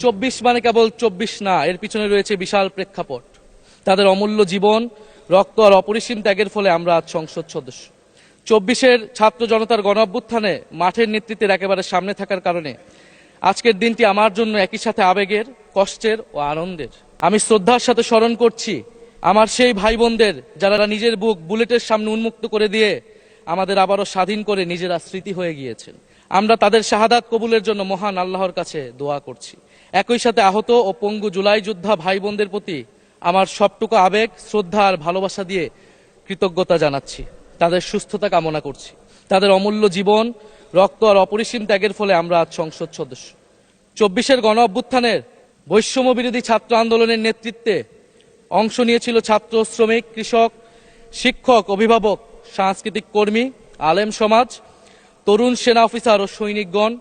২৪ মানে কেবল ২৪ না, এর পিছনে রয়েছে বিশাল প্রেক্ষাপট। তাদের অমূল্য জীবন, রক্ত আর অপরিসীম ত্যাগের ফলে আমরা আজ সংসদ সদস্য। ২৪-এর ছাত্র জনতার গণ অভ্যুত্থানে মাঠের নেতৃত্বের একেবারে সামনে থাকার কারণে আজকের দিনটি আমার জন্য একই সাথে আবেগের, কষ্টের ও আনন্দের। আমি শ্রদ্ধার সাথে স্মরণ করছি আমার সেই ভাই বোনদের যারা নিজের বুক বুলেটের সামনে উন্মুক্ত করে দিয়ে আমাদের আবারও স্বাধীন করে নিজেরা স্মৃতি হয়ে গিয়েছেন। আমরা তাদের শাহাদাত কবুলের জন্য মহান আল্লাহর কাছে দোয়া করছি। একই সাথে আহত ও পঙ্গু জুলাই যোদ্ধা ভাই বোনদের প্রতি আমার সবটুকু আবেগ, শ্রদ্ধা আর ভালোবাসা দিয়ে কৃতজ্ঞতা জানাচ্ছি। তাদের সুস্থতা কামনা করছি। তাদের অমূল্য জীবন, রক্ত আর অপরিসীম ত্যাগের ফলে আমরা আজ সংসদ সদস্য। ২৪-এর গণ অভ্যুত্থানের বৈষম্য বিরোধী ছাত্র আন্দোলনের নেতৃত্বে অংশ নিয়েছিল ছাত্র, শ্রমিক, কৃষক, শিক্ষক, অভিভাবক, সাংস্কৃতিক কর্মী, আলেম সমাজ, তরুণ সেনা অফিসার ও সৈনিকগণ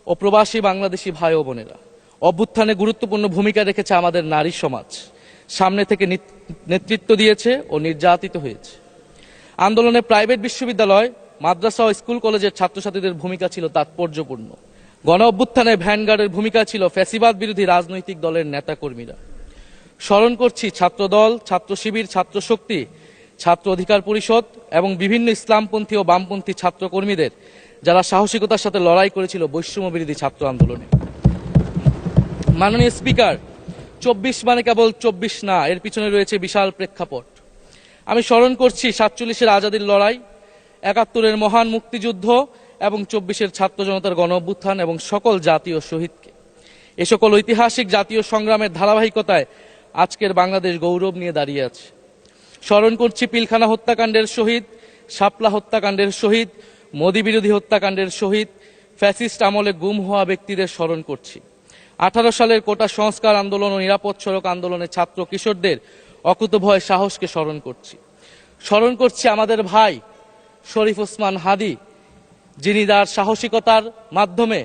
ও প্রবাসী বাংলাদেশি ভাই ও বোনেরা। অভ্যুত্থানে গুরুত্বপূর্ণ ভূমিকা রেখেছে আমাদের নারী সমাজ। সামনে থেকে নেতৃত্ব দিয়েছে ও নির্যাতিত হয়েছে। আন্দোলনে প্রাইভেট বিশ্ববিদ্যালয়, মাদ্রাসা ও স্কুল কলেজের ছাত্রছাত্রীদের ভূমিকা ছিল তাৎপর্যপূর্ণ। গণ অভ্যুত্থানে ভ্যানগার্ডের ভূমিকা ছিল ফ্যাসিবাদ বিরোধী রাজনৈতিক দলের নেতাকর্মীরা। স্মরণ করছি ছাত্রদল, ছাত্র শিবির, ছাত্র শক্তি, ছাত্র অধিকার পরিষদ এবং বিভিন্ন ইসলামপন্থী ও বামপন্থী ছাত্রকর্মীদের যারা সাহসিকতার সাথে লড়াই করেছিল বৈষম্য বিরোধী ছাত্র আন্দোলনে। মাননীয় স্পিকার, ২৪ মানে কেবল ২৪ না, এর পিছনে রয়েছে বিশাল প্রেক্ষাপট। আমি স্মরণ করছি ৪৭-এর আজাদির লড়াই, ৭১-এর মহান মুক্তিযুদ্ধ এবং ২৪-এর ছাত্র জনতার গণ অভ্যুত্থান এবং সকল জাতীয় শহীদকে। এ সকল ঐতিহাসিক জাতীয় সংগ্রামের ধারাবাহিকতায় আজকের বাংলাদেশ গৌরব নিয়ে দাঁড়িয়ে আছে। স্মরণ করছি পিলখানা হত্যাকাণ্ডের শহীদ, শাপলা হত্যাকাণ্ডের শহীদ, মোদী বিরোধী হত্যাকাণ্ডের শহীদ, ফ্যাসিস্ট আমলে গুম হওয়া ব্যক্তিদের স্মরণ করছি। ১৮ সালের কোটা সংস্কার আন্দোলন ও নিরাপদ সড়ক আন্দোলনে ছাত্র কিশোরদের অকুতোভয় সাহসকে স্মরণ করছি। স্মরণ করছি আমাদের ভাই শরীফ ওসমান হাদী, যিনি তার সাহসিকতার মাধ্যমে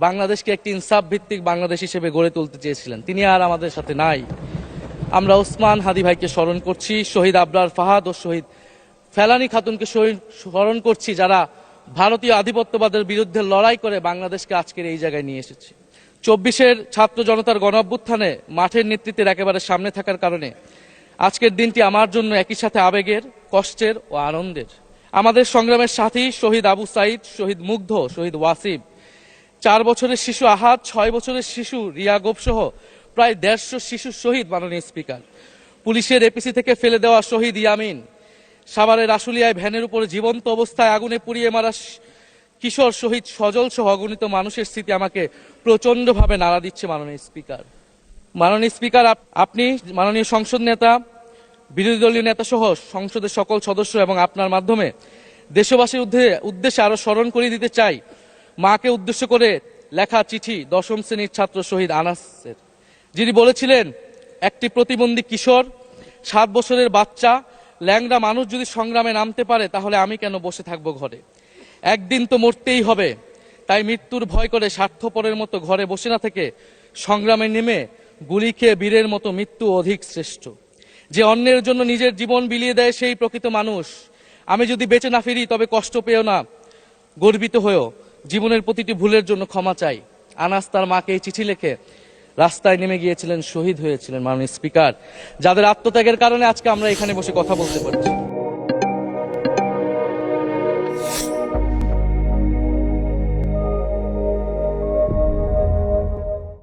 বাংলাদেশকে একটি ইনসাফ ভিত্তিক বাংলাদেশ হিসেবে গড়ে তুলতে চেয়েছিলেন। তিনি আর আমাদের সাথে নাই। আমরা ওসমান হাদী ভাইকে স্মরণ করছি। শহীদ আবরার ফাহাদ ও শহীদ ফেলানী খাতুনকে স্মরণ করছি, যারা ভারতীয় আধিপত্যবাদের বিরুদ্ধে লড়াই করে বাংলাদেশকে আজকের এই জায়গায় নিয়ে এসেছে। ২৪-এর ছাত্র জনতার গণ অভ্যুত্থানে মাঠের নেতৃত্বের একেবারে সামনে থাকার কারণে আজকের দিনটি আমার জন্য একই সাথে আবেগের, কষ্টের ও আনন্দের। আমাদের সংগ্রামের সাথী শহীদ আবু সাইদ, শহীদ মুগ্ধ, শহীদ ওয়াসিব, 4 বছরের শিশু আহাদ, 6 বছরের শিশু রিয়া গোপ সহ প্রায় 150 শিশু শহীদ। মাননীয় স্পিকার, পুলিশের এপিসি থেকে ফেলে দেওয়া শহীদ ইয়ামিন, সাভারের আশুলিয়ায় ভ্যানের উপরে জীবন্ত অবস্থায় আগুনে পুড়িয়ে মারা কিশোর শহীদ সজল সহ অগণিত মানুষের স্মৃতি আমাকে প্রচন্ডভাবে নাড়া দিচ্ছে। মাননীয় স্পিকার, আপনি মাননীয় সংসদ নেতা, বিরোধী দলীয় নেতা সহ সংসদের সকল সদস্য এবং আপনার মাধ্যমে দেশবাসীর উদ্দেশ্যে আরো স্মরণ করিয়ে দিতে চাই মাকে উদ্দেশ্য করে লেখা চিঠি 10ম শ্রেণীর ছাত্র শহীদ আনাসের, যিনি বলেছিলেন, একটি প্রতিবন্ধী কিশোর, 7 বছরের বাচ্চা, ল্যাংড়া মানুষ যদি সংগ্রামে নামতে পারে তাহলে আমি কেন বসে থাকবো ঘরে? একদিন তো মরতেই হবে, তাই মৃত্যুর ভয় করে স্বার্থপরের মতো ঘরে বসে না থেকে সংগ্রামে নেমে গুলি খেয়ে বীরের মতো মৃত্যু অধিক শ্রেষ্ঠ। যে অন্যের জন্য নিজের জীবন বিলিয়ে দেয় সেই প্রকৃত মানুষ। আমি যদি বেঁচে না ফিরি তবে কষ্ট পেও না, গর্বিত হয়েও জীবনের প্রতিটি ভুলের জন্য ক্ষমা চাই। আনাস তার মাকে এই চিঠি লিখে রাস্তায় নেমে গিয়েছিলেন, শহীদ হয়েছিলেন। মাননীয় স্পিকার, যাদের আত্মত্যাগের কারণে আজকে আমরা এখানে বসে কথা বলতে পারছি।